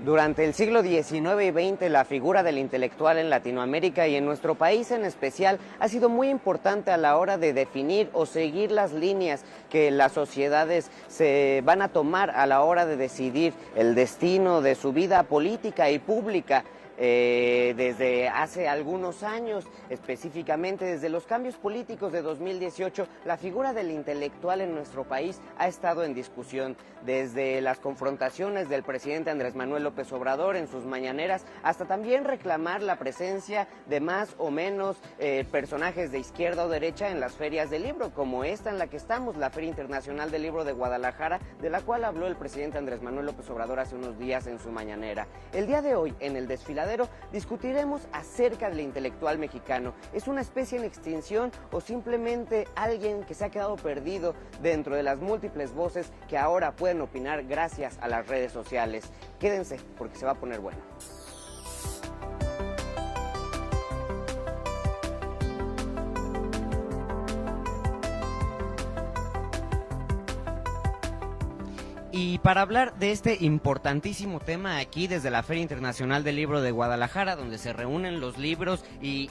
Durante el siglo XIX y XX, la figura del intelectual en Latinoamérica y en nuestro país en especial ha sido muy importante a la hora de definir o seguir las líneas que las sociedades se van a tomar a la hora de decidir el destino de su vida política y pública. Desde hace algunos años, específicamente desde los cambios políticos de 2018, la figura del intelectual en nuestro país ha estado en discusión, desde las confrontaciones del presidente Andrés Manuel López Obrador en sus mañaneras, hasta también reclamar la presencia de más o menos personajes de izquierda o derecha en las ferias del libro, como esta en la que estamos, la Feria Internacional del Libro de Guadalajara, de la cual habló el presidente Andrés Manuel López Obrador hace unos días en su mañanera. El día de hoy, en el desfiladero, discutiremos acerca del intelectual mexicano. ¿Es una especie en extinción o simplemente alguien que se ha quedado perdido dentro de las múltiples voces que ahora pueden opinar gracias a las redes sociales? Quédense porque se va a poner bueno. Y para hablar de este importantísimo tema aquí desde la Feria Internacional del Libro de Guadalajara, donde se reúnen los libros y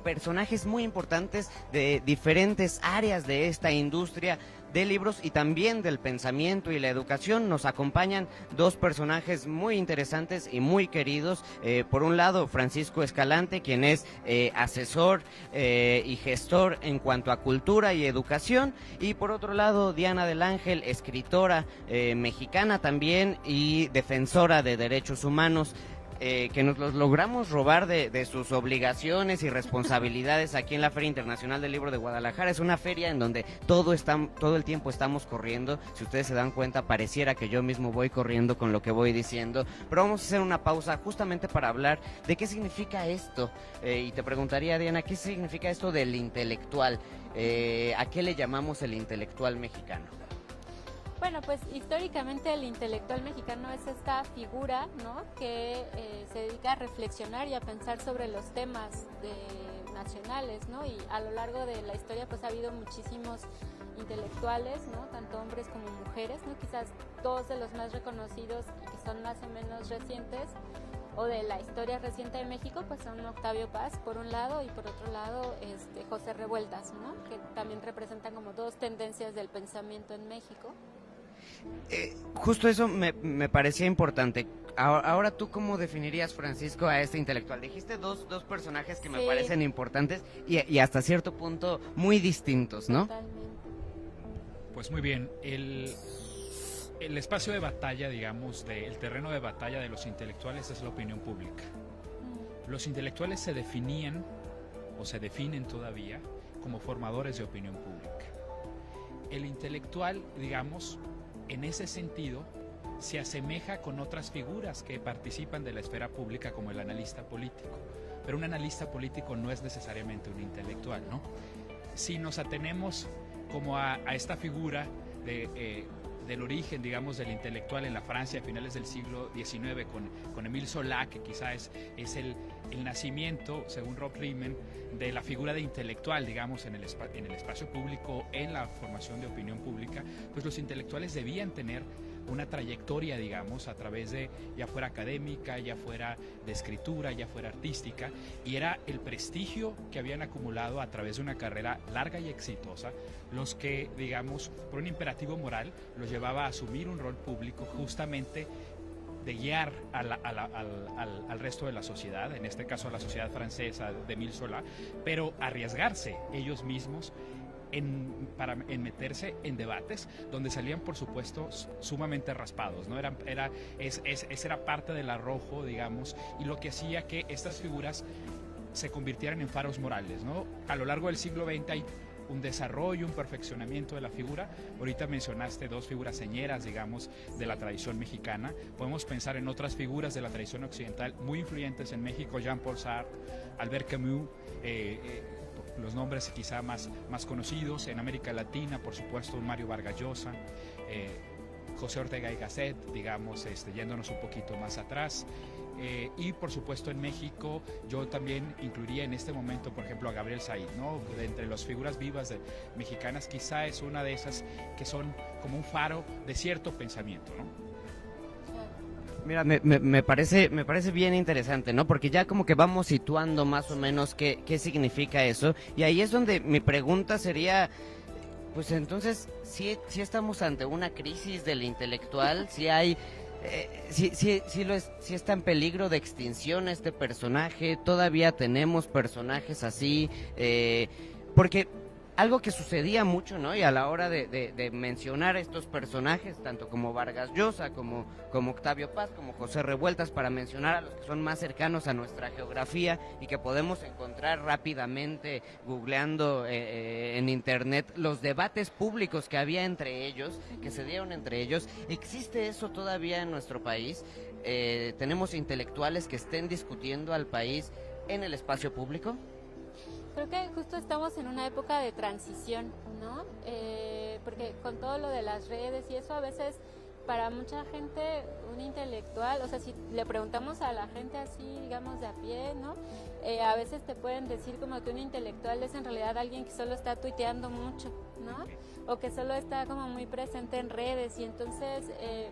personajes muy importantes de diferentes áreas de esta industria de libros y también del pensamiento y la educación, nos acompañan dos personajes muy interesantes y muy queridos. Por un lado, Francisco Escalante, quien es asesor y gestor en cuanto a cultura y educación, y por otro lado, Diana del Ángel, escritora mexicana también y defensora de derechos humanos. Que nos los logramos robar de sus obligaciones y responsabilidades aquí en la Feria Internacional del Libro de Guadalajara. Es una feria en donde todo el tiempo estamos corriendo. Si ustedes se dan cuenta, pareciera que yo mismo voy corriendo con lo que voy diciendo. Pero vamos a hacer una pausa justamente para hablar de qué significa esto. Y te preguntaría, Diana, ¿qué significa esto del intelectual? ¿A qué le llamamos el intelectual mexicano? Bueno, pues históricamente el intelectual mexicano es esta figura, ¿no?, que se dedica a reflexionar y a pensar sobre los temas nacionales, ¿no? Y a lo largo de la historia pues ha habido muchísimos intelectuales, ¿no?, tanto hombres como mujeres, ¿no? Quizás dos de los más reconocidos y que son más o menos recientes o de la historia reciente de México pues son Octavio Paz por un lado y por otro lado José Revueltas, ¿no?, que también representan como dos tendencias del pensamiento en México. Justo eso me parecía importante. Ahora, ¿tú cómo definirías, Francisco, a este intelectual? Dijiste dos personajes que me parecen importantes y hasta cierto punto muy distintos, ¿no? Totalmente. Pues muy bien, el espacio de batalla, digamos, el terreno de batalla de los intelectuales es la opinión pública. Los intelectuales se definían o se definen todavía como formadores de opinión pública. El intelectual, digamos, en ese sentido, se asemeja con otras figuras que participan de la esfera pública como el analista político. Pero un analista político no es necesariamente un intelectual, ¿no? Si nos atenemos como a esta figura del origen, digamos, del intelectual en la Francia a finales del siglo XIX con Émile Zola, que quizás es el nacimiento, según Rob Riemann, de la figura de intelectual, digamos, en el espacio público, en la formación de opinión pública, pues los intelectuales debían tener una trayectoria, digamos, a través de, ya fuera académica, ya fuera de escritura, ya fuera artística, y era el prestigio que habían acumulado a través de una carrera larga y exitosa, los que, digamos, por un imperativo moral, los llevaba a asumir un rol público justamente de guiar al resto de la sociedad, en este caso a la sociedad francesa de Émile Zola, pero arriesgarse ellos mismos en meterse en debates donde salían, por supuesto, sumamente raspados, ¿no? Ese era parte del arrojo, digamos, y lo que hacía que estas figuras se convirtieran en faros morales, ¿no? A lo largo del siglo XX hay un desarrollo, un perfeccionamiento de la figura. Ahorita mencionaste dos figuras señeras, digamos, de la tradición mexicana. Podemos pensar en otras figuras de la tradición occidental muy influyentes en México: Jean-Paul Sartre, Albert Camus, los nombres quizá más conocidos. En América Latina, por supuesto, Mario Vargas Llosa, José Ortega y Gasset, digamos, yéndonos un poquito más atrás. Y por supuesto en México yo también incluiría en este momento, por ejemplo, a Gabriel Said, ¿no? De entre las figuras vivas mexicanas, quizá es una de esas que son como un faro de cierto pensamiento, ¿no? Mira, me parece bien interesante, ¿no? Porque ya como que vamos situando más o menos qué significa eso. Y ahí es donde mi pregunta sería, pues entonces, ¿sí estamos ante una crisis del intelectual? ¿Sí hay, sí está en peligro de extinción este personaje? ¿Todavía tenemos personajes así? Porque algo que sucedía mucho, ¿no? Y a la hora de mencionar estos personajes, tanto como Vargas Llosa, como Octavio Paz, como José Revueltas, para mencionar a los que son más cercanos a nuestra geografía y que podemos encontrar rápidamente googleando en internet los debates públicos que había entre ellos, que se dieron entre ellos. ¿Existe eso todavía en nuestro país? ¿Tenemos intelectuales que estén discutiendo al país en el espacio público? Creo que justo estamos en una época de transición, ¿no? Porque con todo lo de las redes y eso, a veces para mucha gente un intelectual, o sea, si le preguntamos a la gente así, digamos, de a pie, ¿no? A veces te pueden decir como que un intelectual es en realidad alguien que solo está tuiteando mucho, ¿no? O que solo está como muy presente en redes, y entonces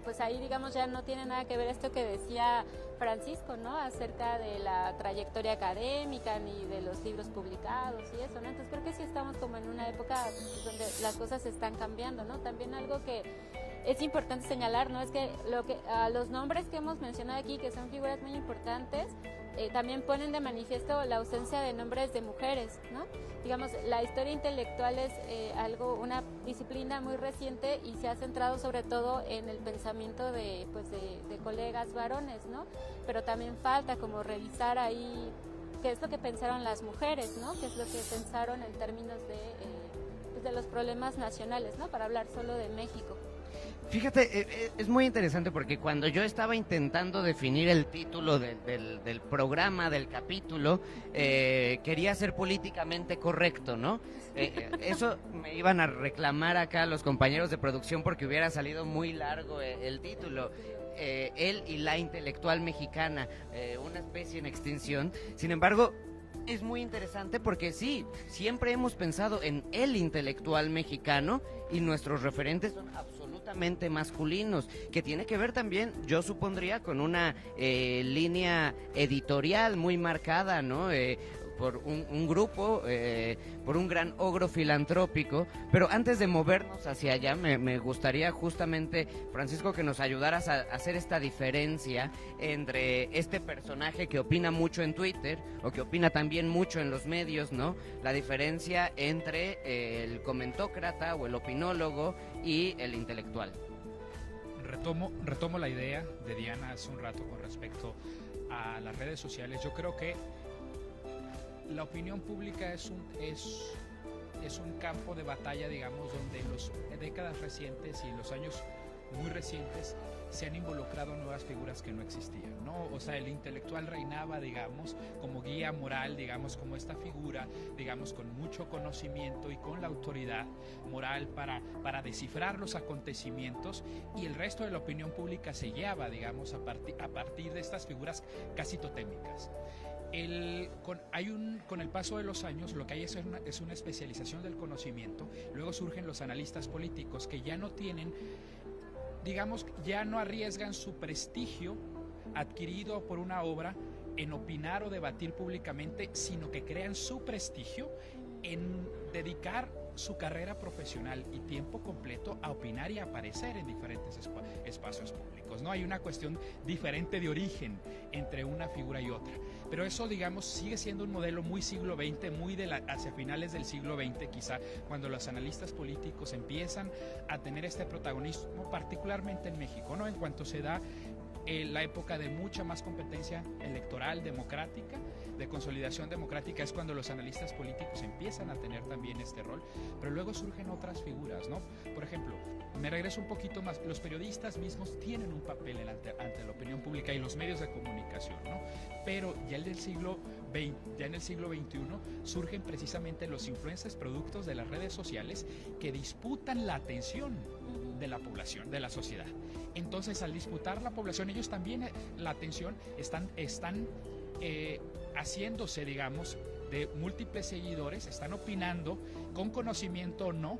pues ahí, digamos, ya no tiene nada que ver esto que decía Francisco, ¿no? Acerca de la trayectoria académica ni de los libros publicados y eso, ¿no? Entonces creo que sí estamos como en una época pues, donde las cosas están cambiando, ¿no? También algo que es importante señalar, ¿no? Es que los nombres que hemos mencionado aquí, que son figuras muy importantes, también ponen de manifiesto la ausencia de nombres de mujeres, ¿no? Digamos, la historia intelectual es una disciplina muy reciente y se ha centrado sobre todo en el pensamiento de colegas varones, ¿no? Pero también falta como revisar ahí qué es lo que pensaron las mujeres, ¿no? Qué es lo que pensaron en términos de los problemas nacionales, ¿no? Para hablar solo de México. Fíjate, es muy interesante porque cuando yo estaba intentando definir el título del programa, del capítulo, quería ser políticamente correcto, ¿no? Eso me iban a reclamar acá los compañeros de producción porque hubiera salido muy largo el título. Él y la intelectual mexicana, una especie en extinción. Sin embargo, es muy interesante porque sí, siempre hemos pensado en el intelectual mexicano y nuestros referentes son absolutamente masculinos, que tiene que ver también, yo supondría, con una línea editorial muy marcada, ¿no? Por un grupo, por un gran ogro filantrópico. Pero antes de movernos hacia allá, me gustaría justamente, Francisco, que nos ayudaras a hacer esta diferencia entre este personaje que opina mucho en Twitter, o que opina también mucho en los medios, ¿no? La diferencia entre el comentócrata o el opinólogo y el intelectual. Retomo la idea de Diana hace un rato con respecto a las redes sociales. Yo creo que la opinión pública es un campo de batalla, digamos, donde en las décadas recientes y en los años muy recientes se han involucrado nuevas figuras que no existían, ¿no? O sea, el intelectual reinaba, digamos, como guía moral, digamos, como esta figura, digamos, con mucho conocimiento y con la autoridad moral para descifrar los acontecimientos, y el resto de la opinión pública se guiaba, digamos, a partir de estas figuras casi totémicas. Con el paso de los años lo que hay es una especialización del conocimiento. Luego surgen los analistas políticos que ya no tienen, digamos, ya no arriesgan su prestigio adquirido por una obra en opinar o debatir públicamente, sino que crean su prestigio en dedicar su carrera profesional y tiempo completo a opinar y a aparecer en diferentes espacios públicos, ¿no? Hay una cuestión diferente de origen entre una figura y otra, pero eso, digamos, sigue siendo un modelo muy siglo XX, muy hacia finales del siglo XX, quizá, cuando los analistas políticos empiezan a tener este protagonismo, particularmente en México, ¿no? En cuanto se da la época de mucha más competencia electoral, democrática, de consolidación democrática, es cuando los analistas políticos empiezan a tener también este rol, pero luego surgen otras figuras, ¿no? Por ejemplo, me regreso un poquito más, los periodistas mismos tienen un papel ante la opinión pública y los medios de comunicación, ¿no? Pero ya en el siglo XXI surgen precisamente los influencers productos de las redes sociales que disputan la atención de la población, de la sociedad. Entonces, al disputar la población, ellos también la atención están haciéndose, digamos, de múltiples seguidores, están opinando con conocimiento o no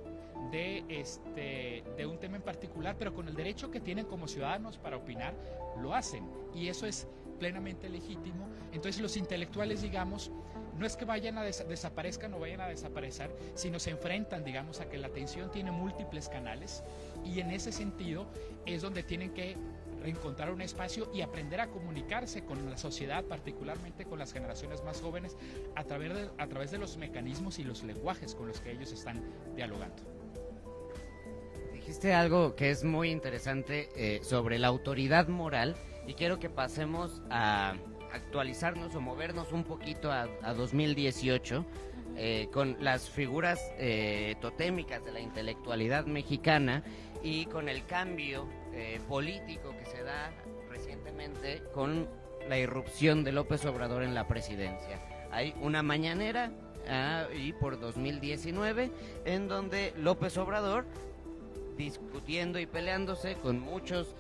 de un tema en particular, pero con el derecho que tienen como ciudadanos para opinar, lo hacen, y eso es plenamente legítimo. Entonces los intelectuales, digamos, no es que vayan a desaparezcan o vayan a desaparecer, sino se enfrentan, digamos, a que la atención tiene múltiples canales, y en ese sentido es donde tienen que reencontrar un espacio y aprender a comunicarse con la sociedad, particularmente con las generaciones más jóvenes, a través de los mecanismos y los lenguajes con los que ellos están dialogando. Dijiste algo que es muy interesante sobre la autoridad moral, y quiero que pasemos a actualizarnos o movernos un poquito a 2018 con las figuras totémicas de la intelectualidad mexicana y con el cambio político que se da recientemente con la irrupción de López Obrador en la presidencia. Hay una mañanera y por 2019 en donde López Obrador, discutiendo y peleándose con muchos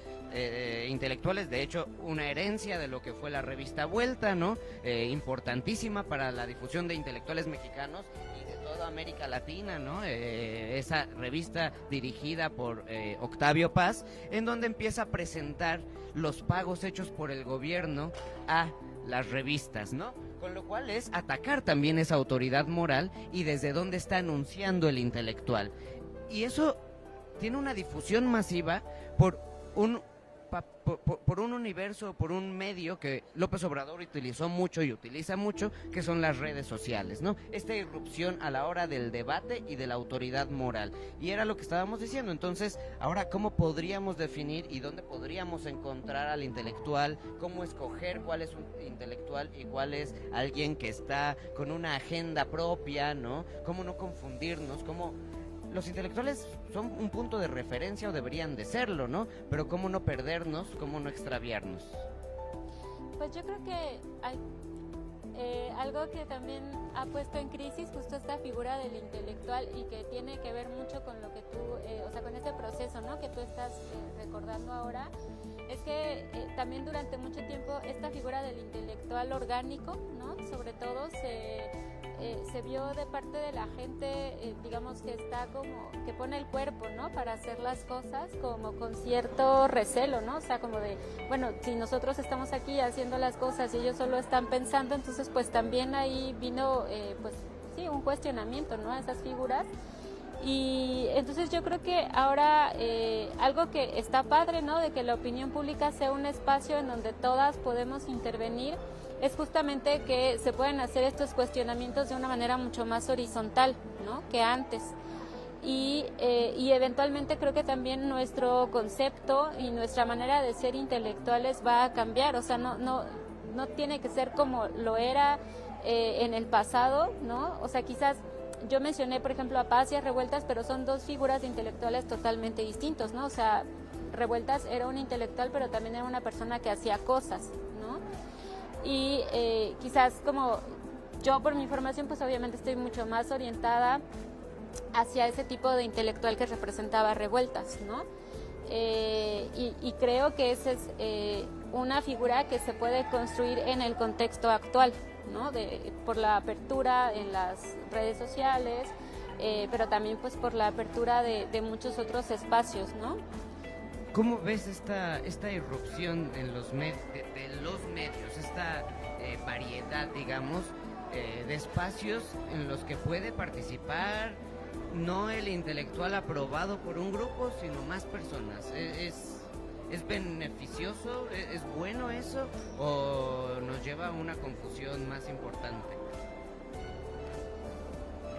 intelectuales, de hecho una herencia de lo que fue la revista Vuelta, ¿no? Importantísima para la difusión de intelectuales mexicanos y de toda América Latina, ¿no? Esa revista dirigida por Octavio Paz, en donde empieza a presentar los pagos hechos por el gobierno a las revistas, ¿no? Con lo cual es atacar también esa autoridad moral y desde dónde está anunciando el intelectual. Y eso tiene una difusión masiva por un universo, por un medio que López Obrador utilizó mucho y utiliza mucho, que son las redes sociales, ¿no? Esta irrupción a la hora del debate y de la autoridad moral. Y era lo que estábamos diciendo. Entonces, ahora, ¿cómo podríamos definir y dónde podríamos encontrar al intelectual? ¿Cómo escoger cuál es un intelectual y cuál es alguien que está con una agenda propia, ¿no? ¿Cómo no confundirnos? ¿Cómo...? Los intelectuales son un punto de referencia, o deberían de serlo, ¿no? Pero ¿cómo no perdernos? ¿Cómo no extraviarnos? Pues yo creo que hay algo que también ha puesto en crisis justo esta figura del intelectual, y que tiene que ver mucho con lo que tú, o sea, con este proceso, ¿no?, que tú estás recordando ahora, es que también durante mucho tiempo esta figura del intelectual orgánico, ¿no?, sobre todo se vio de parte de la gente, digamos, que está como, que pone el cuerpo, ¿no?, para hacer las cosas, como con cierto recelo, ¿no? O sea, como de, bueno, si nosotros estamos aquí haciendo las cosas y ellos solo están pensando, entonces pues también ahí vino, pues sí, un cuestionamiento, ¿no?, a esas figuras. Y entonces yo creo que ahora algo que está padre, ¿no?, de que la opinión pública sea un espacio en donde todas podemos intervenir, es justamente que se pueden hacer estos cuestionamientos de una manera mucho más horizontal, ¿no?, que antes. Y eventualmente creo que también nuestro concepto y nuestra manera de ser intelectuales va a cambiar. O sea, no tiene que ser como lo era en el pasado, ¿no? O sea, quizás yo mencioné, por ejemplo, a Paz y a Revueltas, pero son dos figuras de intelectuales totalmente distintos, ¿no? O sea, Revueltas era un intelectual, pero también era una persona que hacía cosas, ¿no? Y quizás como yo por mi formación pues obviamente estoy mucho más orientada hacia ese tipo de intelectual que representaba Revueltas, ¿no? Y creo que esa es una figura que se puede construir en el contexto actual, ¿no? Por la apertura en las redes sociales, pero también pues por la apertura de muchos otros espacios, ¿no? ¿Cómo ves esta irrupción en los de los medios, esta variedad, digamos, de espacios en los que puede participar no el intelectual aprobado por un grupo, sino más personas? ¿Es beneficioso? ¿Es bueno eso? ¿O nos lleva a una confusión más importante?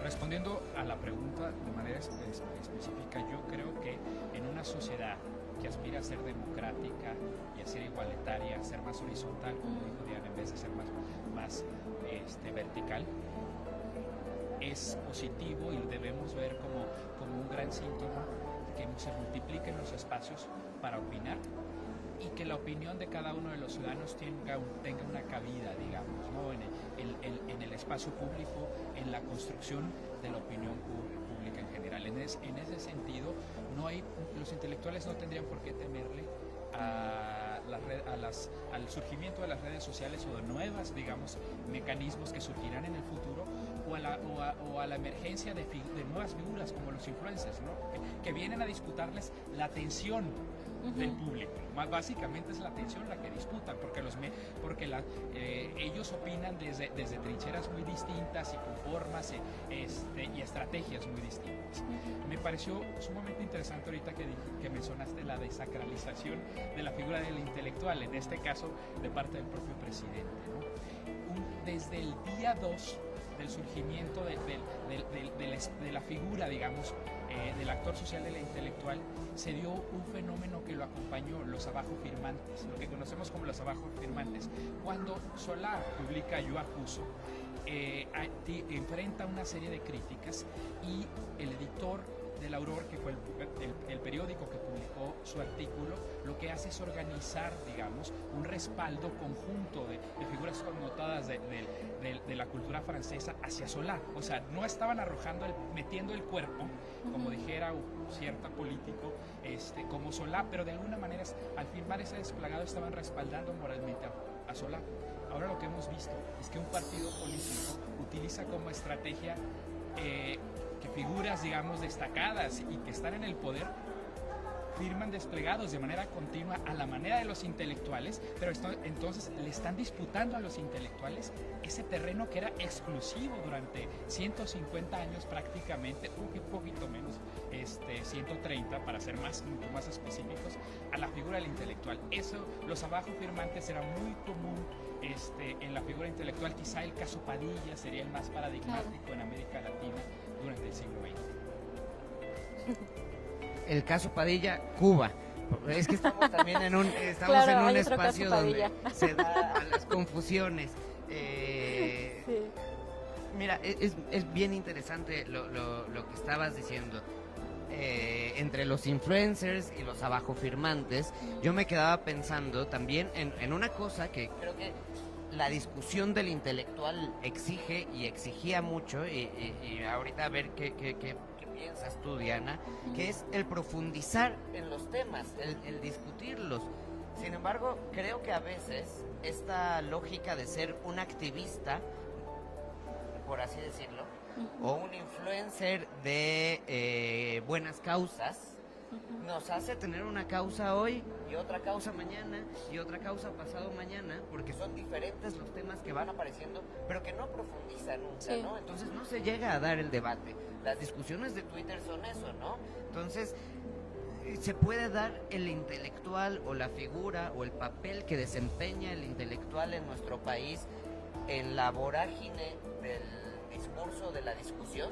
Respondiendo a la pregunta de manera específica, yo creo que en una sociedad que aspira a ser democrática y a ser igualitaria, a ser más horizontal, como dijo Diana, en vez de ser más vertical, es positivo y lo debemos ver como un gran síntoma, que se multipliquen los espacios para opinar y que la opinión de cada uno de los ciudadanos tenga una cabida, digamos, ¿no?, en el espacio público, en la construcción de la opinión pública en general. En ese sentido, los intelectuales no tendrían por qué temerle al surgimiento de las redes sociales o de nuevas, digamos, mecanismos que surgirán en el futuro, o a la emergencia de nuevas figuras como los influencers, ¿no? Que vienen a disputarles la atención del público. Más básicamente es la atención la que disputan, porque ellos opinan desde trincheras muy distintas y con formas y estrategias muy distintas. Me pareció sumamente interesante ahorita que mencionaste la desacralización de la figura del intelectual, en este caso de parte del propio presidente, ¿no? Desde el día 2 del surgimiento de la figura, digamos, del actor social, de la intelectual, se dio un fenómeno que lo acompañó, los abajo firmantes, lo que conocemos como los abajo firmantes. Cuando Solá publica Yo Acuso, enfrenta una serie de críticas y el editor del Auror, que fue el periódico que publicó su artículo, lo que hace es organizar, digamos, un respaldo conjunto de figuras connotadas de la cultura francesa hacia Solá. O sea, no estaban metiendo el cuerpo, como dijera un cierto político, como Solá, pero de alguna manera al firmar ese desplegado estaban respaldando moralmente a Solá. Ahora lo que hemos visto es que un partido político utiliza como estrategia que figuras, digamos, destacadas y que están en el poder firman desplegados de manera continua a la manera de los intelectuales, pero entonces le están disputando a los intelectuales ese terreno que era exclusivo durante 150 años prácticamente, un poquito menos, 130 para ser mucho más específicos, a la figura del intelectual. Eso, los abajo firmantes, era muy común en la figura intelectual. Quizá el caso Padilla sería el más paradigmático en América Latina durante el siglo XX. El caso Padilla, Cuba. Es que estamos también en un espacio donde se da a las confusiones. Sí. Mira, es bien interesante lo que estabas diciendo. Entre los influencers y los abajo firmantes, yo me quedaba pensando también en una cosa que creo que la discusión del intelectual exige y exigía mucho, y ahorita a ver qué piensas tú, Diana, que es el profundizar en los temas, el discutirlos. Sin embargo, creo que a veces esta lógica de ser un activista, por así decirlo, o un influencer de buenas causas, nos hace tener una causa hoy y otra causa mañana y otra causa pasado mañana, porque son diferentes los temas que van apareciendo, pero que no profundizan nunca, sí, ¿no? Entonces no se llega a dar el debate. Las discusiones de Twitter son eso, ¿no? Entonces se puede dar el intelectual o la figura o el papel que desempeña el intelectual en nuestro país en la vorágine del discurso, de la discusión.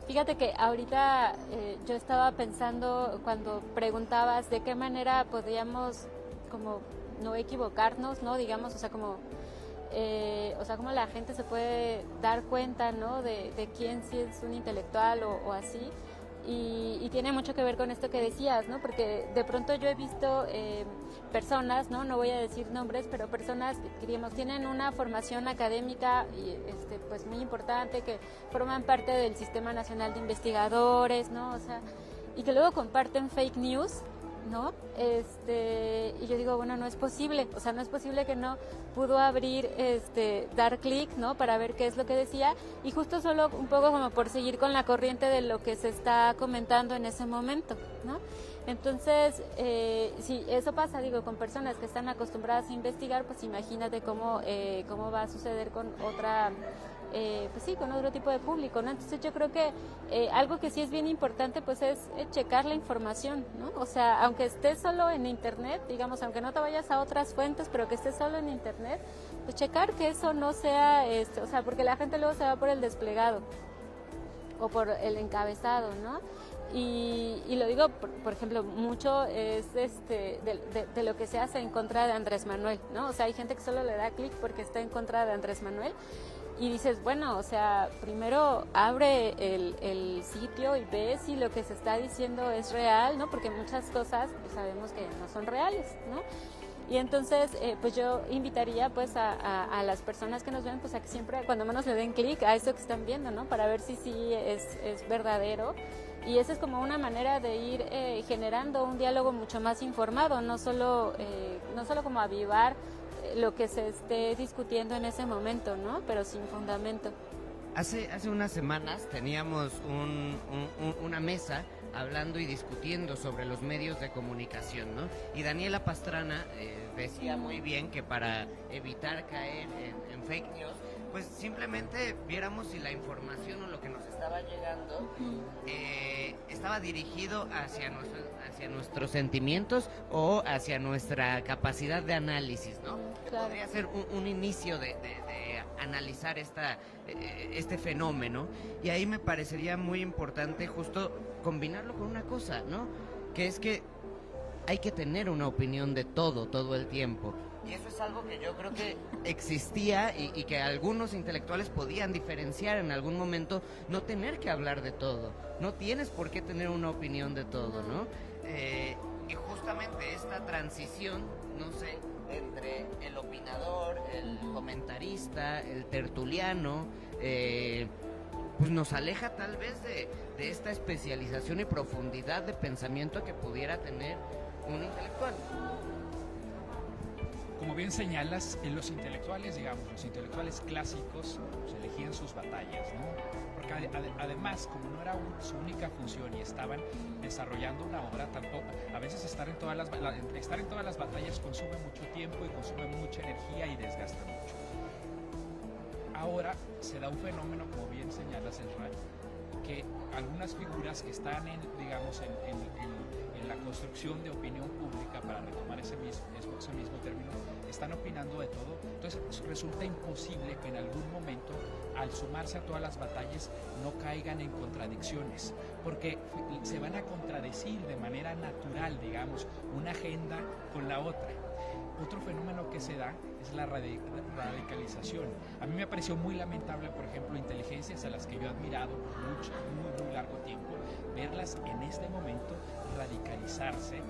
Fíjate que ahorita yo estaba pensando cuando preguntabas de qué manera podríamos como no equivocarnos, ¿no? Digamos, o sea, como la gente se puede dar cuenta, ¿no? De quién sí es un intelectual o así. Y tiene mucho que ver con esto que decías, ¿no? Porque de pronto yo he visto personas, ¿no? No voy a decir nombres, pero personas que digamos tienen una formación académica y pues muy importante, que forman parte del Sistema Nacional de Investigadores, ¿no? O sea, y que luego comparten fake news, ¿no? Y yo digo, bueno, no es posible, o sea, no es posible que no pudo abrir, dar clic, ¿no? Para ver qué es lo que decía, y justo solo un poco como por seguir con la corriente de lo que se está comentando en ese momento, ¿no? Entonces, si eso pasa, digo, con personas que están acostumbradas a investigar, pues imagínate cómo va a suceder con otra... pues sí, con otro tipo de público, ¿no? Entonces yo creo que algo que sí es bien importante pues es checar la información, ¿no? O sea, aunque estés solo en internet, digamos, aunque no te vayas a otras fuentes, pero que estés solo en internet, pues checar que eso no sea, o sea, porque la gente luego se va por el desplegado o por el encabezado, ¿no? Y lo digo, por ejemplo, mucho es de lo que se hace en contra de Andrés Manuel, ¿no? O sea, hay gente que solo le da clic porque está en contra de Andrés Manuel. Y dices, bueno, o sea, primero abre el sitio y ve si lo que se está diciendo es real, ¿no? Porque muchas cosas pues, sabemos que no son reales, ¿no? Y entonces, pues yo invitaría pues a las personas que nos ven, pues a que siempre, cuando menos le den clic a eso que están viendo, ¿no? Para ver si sí es verdadero. Y esa es como una manera de ir generando un diálogo mucho más informado, no solo como avivar lo que se esté discutiendo en ese momento, ¿no? Pero sin fundamento. Hace unas semanas teníamos una mesa hablando y discutiendo sobre los medios de comunicación, ¿no? Y Daniela Pastrana decía muy bien que para evitar caer en fake news, pues simplemente viéramos si la información o lo que nos estaba llegando estaba dirigido hacia nuestros sentimientos o hacia nuestra capacidad de análisis, ¿no? Claro. Podría ser un inicio de analizar este fenómeno, y ahí me parecería muy importante justo combinarlo con una cosa, ¿no? Que es que hay que tener una opinión de todo el tiempo. Y eso es algo que yo creo que existía y que algunos intelectuales podían diferenciar en algún momento, no tener que hablar de todo. No tienes por qué tener una opinión de todo, ¿no? Y justamente esta transición, no sé, entre el opinador, el comentarista, el tertuliano, pues nos aleja tal vez de esta especialización y profundidad de pensamiento que pudiera tener un intelectual. Como bien señalas, en los intelectuales, digamos, los intelectuales clásicos, pues, elegían sus batallas, ¿no? Porque además, como no era su única función y estaban desarrollando una obra, tampoco, a veces estar en todas las batallas consume mucho tiempo y consume mucha energía y desgasta mucho. Ahora se da un fenómeno, como bien señalas, Israel, que algunas figuras que están en la construcción de opinión pública, para retomar ese mismo término, están opinando de todo. Entonces resulta imposible que en algún momento, al sumarse a todas las batallas, no caigan en contradicciones, porque se van a contradecir de manera natural, digamos, una agenda con la otra. Otro fenómeno que se da es la radicalización. A mí me pareció muy lamentable, por ejemplo, inteligencias a las que yo he admirado por muy largo tiempo, verlas en este momento radicalizarse,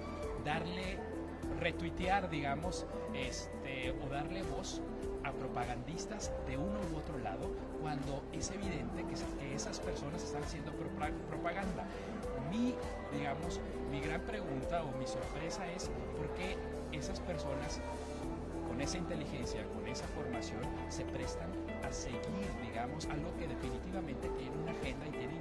retuitear, digamos, o darle voz a propagandistas de uno u otro lado, cuando es evidente que esas personas están haciendo propaganda. Mi gran pregunta o mi sorpresa es por qué esas personas con esa inteligencia, con esa formación, se prestan a seguir, digamos, algo que definitivamente tiene una agenda y tiene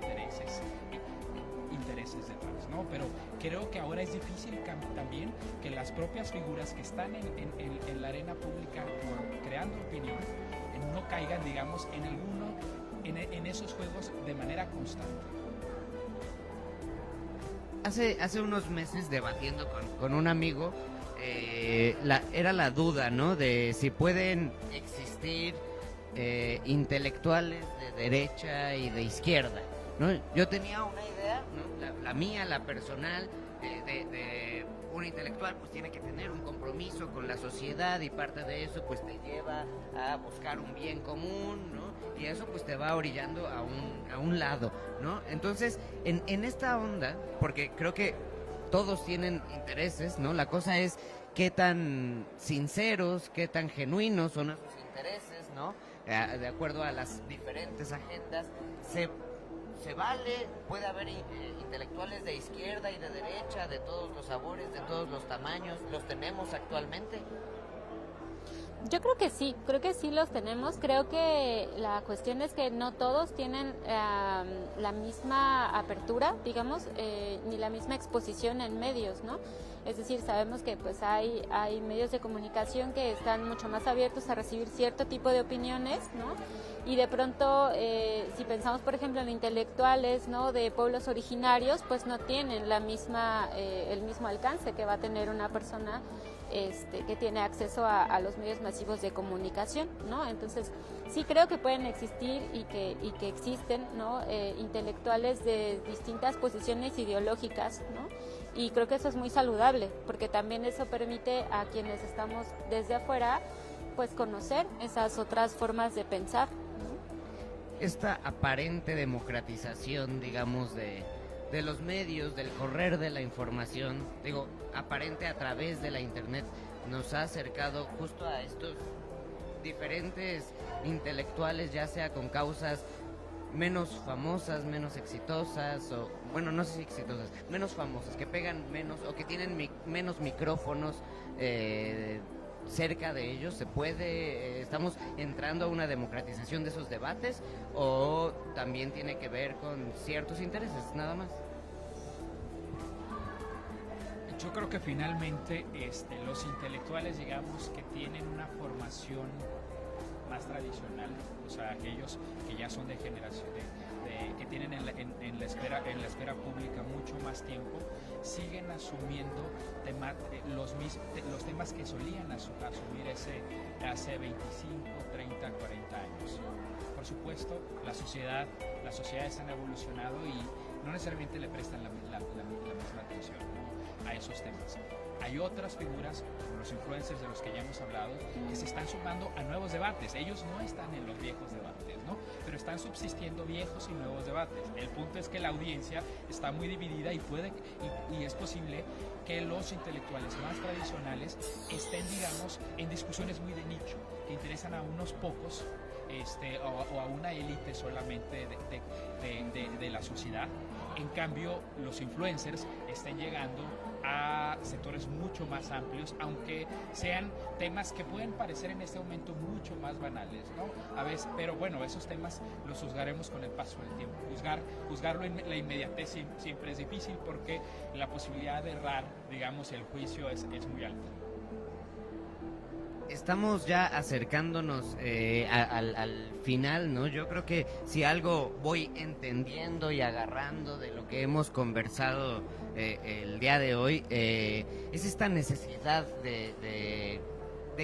intereses detrás, ¿no? Pero creo que ahora es difícil también que las propias figuras que están en la arena pública creando opinión no caigan, digamos, en esos juegos de manera constante. Hace unos meses, debatiendo con un amigo, era la duda, ¿no? De si pueden existir intelectuales de derecha y de izquierda, ¿no? Yo tenía una idea, ¿no? La mía, la personal, de un intelectual pues tiene que tener un compromiso con la sociedad, y parte de eso pues te lleva a buscar un bien común, ¿no? Y eso pues te va orillando a un lado, ¿no? Entonces, en esta onda, porque creo que todos tienen intereses, ¿no? La cosa es qué tan sinceros, qué tan genuinos son esos intereses, ¿no? De acuerdo a las diferentes agendas, se vale, puede haber intelectuales de izquierda y de derecha, de todos los sabores, de todos los tamaños. ¿Los tenemos actualmente? Yo creo que sí los tenemos. Creo que la cuestión es que no todos tienen la misma apertura, digamos, ni la misma exposición en medios, ¿no? Es decir, sabemos que pues hay medios de comunicación que están mucho más abiertos a recibir cierto tipo de opiniones, ¿no? Y de pronto, si pensamos, por ejemplo, en intelectuales, ¿no?, de pueblos originarios, pues no tienen el mismo alcance que va a tener una persona que tiene acceso a los medios masivos de comunicación, ¿no? Entonces, sí creo que pueden existir y que existen, ¿no?, intelectuales de distintas posiciones ideológicas, ¿no? Y creo que eso es muy saludable, porque también eso permite a quienes estamos desde afuera, pues conocer esas otras formas de pensar, ¿no? Esta aparente democratización, digamos, de los medios, del correr de la información, digo, aparente a través de la internet, nos ha acercado justo a estos diferentes intelectuales, ya sea con causas menos famosas, menos exitosas, o bueno, no sé si exitosas, menos famosas, que pegan menos o que tienen menos micrófonos cerca de ellos? ¿Se puede, estamos entrando a una democratización de esos debates o también tiene que ver con ciertos intereses, nada más? Yo creo que finalmente los intelectuales, digamos, que tienen una formación más tradicional, o sea, aquellos que ya son de generación, que tienen en la esfera pública mucho más tiempo, siguen asumiendo los temas que solían asumir hace 25, 30, 40 años. Por supuesto, las sociedades han evolucionado y no necesariamente le prestan la misma atención, ¿no?, a esos temas. Hay otras figuras, como los influencers de los que ya hemos hablado, que se están sumando a nuevos debates. Ellos no están en los viejos debates, ¿no?, pero están subsistiendo viejos y nuevos debates. El punto es que la audiencia está muy dividida y es posible que los intelectuales más tradicionales estén, digamos, en discusiones muy de nicho, que interesan a unos pocos o a una élite solamente de la sociedad. En cambio, los influencers están llegando a sectores mucho más amplios, aunque sean temas que pueden parecer en este momento mucho más banales, ¿no? A veces, pero bueno, esos temas los juzgaremos con el paso del tiempo. Juzgarlo en la inmediatez siempre es difícil porque la posibilidad de errar, digamos, el juicio es muy alta. Estamos ya acercándonos al final, ¿no? Yo creo que si algo voy entendiendo y agarrando de lo que hemos conversado el día de hoy, es esta necesidad de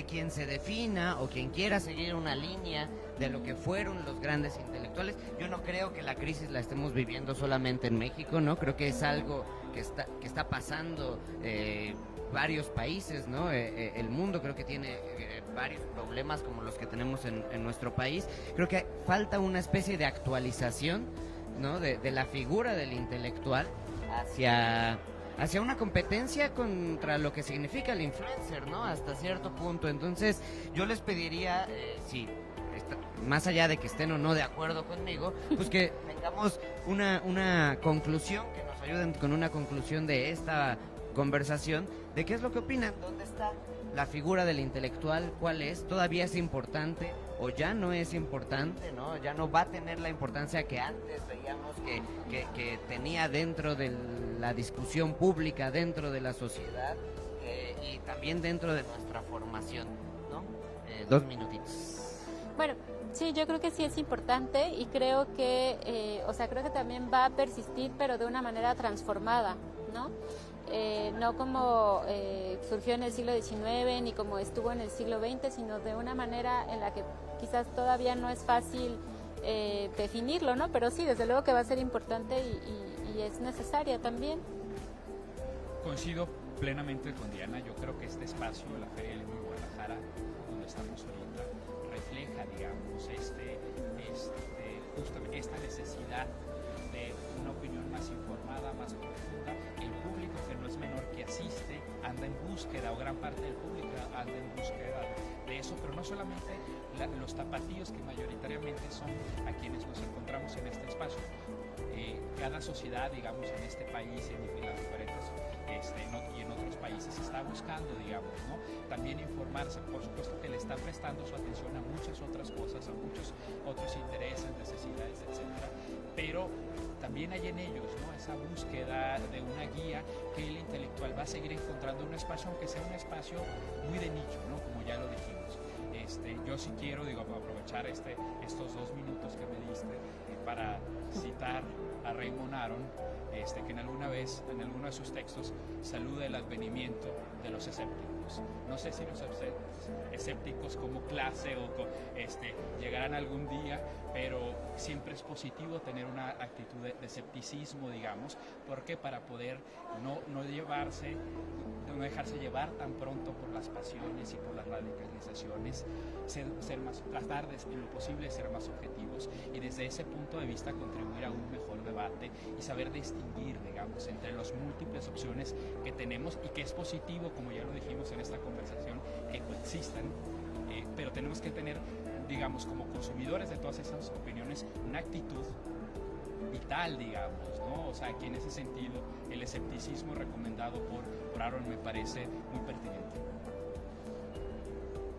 quien se defina o quien quiera seguir una línea de lo que fueron los grandes intelectuales. Yo no creo que la crisis la estemos viviendo solamente en México, ¿no? Creo que es algo que está pasando varios países, ¿no? El mundo creo que tiene varios problemas como los que tenemos en nuestro país. Creo que falta una especie de actualización, ¿no?, de la figura del intelectual hacia una competencia contra lo que significa el influencer, ¿no?, hasta cierto punto. Entonces yo les pediría, más allá de que estén o no de acuerdo conmigo, pues que tengamos una conclusión, que nos ayuden con una conclusión de esta conversación, de qué es lo que opinan, dónde está la figura del intelectual, cuál es, todavía es importante o ya no es importante, ¿no? Ya no va a tener la importancia que antes veíamos que tenía dentro de la discusión pública, dentro de la sociedad y también dentro de nuestra formación, ¿no? 2 minutitos. Bueno, sí, yo creo que sí es importante y creo que, creo que también va a persistir, pero de una manera transformada, ¿no? No como surgió en el siglo XIX ni como estuvo en el siglo XX, sino de una manera en la que quizás todavía no es fácil definirlo, ¿no? Pero sí, desde luego que va a ser importante y es necesaria también. Coincido plenamente con Diana. Yo creo que este espacio, la Feria del Libro de Guadalajara, donde estamos ahorita, refleja, digamos, justamente esta necesidad de una opinión más informada, más profunda. El público, que no es menor, que asiste, anda en búsqueda, o gran parte del público anda en búsqueda de eso, pero no solamente los tapatíos, que mayoritariamente son a quienes nos encontramos en este espacio. Cada sociedad, digamos, en este país, en las diferentes y en otros países, está buscando, digamos, ¿no?, también informarse. Por supuesto que le está prestando su atención a muchas otras cosas, a muchos otros intereses, necesidades, etcétera, pero también hay en ellos, ¿no?, esa búsqueda de una guía que el intelectual va a seguir encontrando en un espacio, aunque sea un espacio muy de nicho, ¿no?, como ya lo dijimos. Yo sí quiero, aprovechar estos 2 minutos que me diste para citar a Raymond Aron, que en alguno de sus textos saluda el advenimiento de los escépticos. No sé si los escépticos como clase llegarán algún día, pero siempre es positivo tener una actitud de escepticismo, digamos, porque para poder no dejarse llevar tan pronto por las pasiones y por las radicalizaciones, tratar en lo posible ser más objetivos y desde ese punto de vista contribuir a un mejor debate y saber distinguir, digamos, entre las múltiples opciones que tenemos, y que es positivo, como ya lo dijimos en esta conversación, que coexistan, pero tenemos que tener, digamos, como consumidores de todas esas opiniones, una actitud vital, digamos, ¿no? O sea, que en ese sentido el escepticismo recomendado por Aron me parece muy pertinente.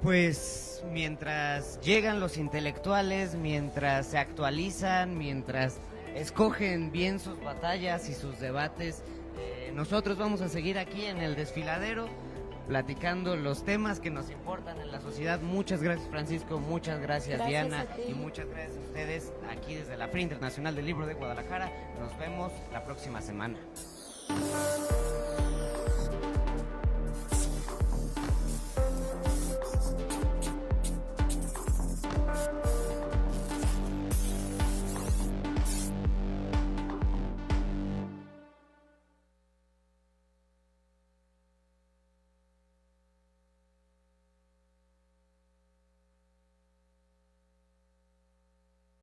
Pues mientras llegan los intelectuales, mientras se actualizan, mientras escogen bien sus batallas y sus debates, nosotros vamos a seguir aquí en el desfiladero, platicando los temas que nos importan en la sociedad. Muchas gracias, Francisco, muchas gracias, Diana, y muchas gracias a ustedes aquí desde la Feria Internacional del Libro de Guadalajara. Nos vemos la próxima semana.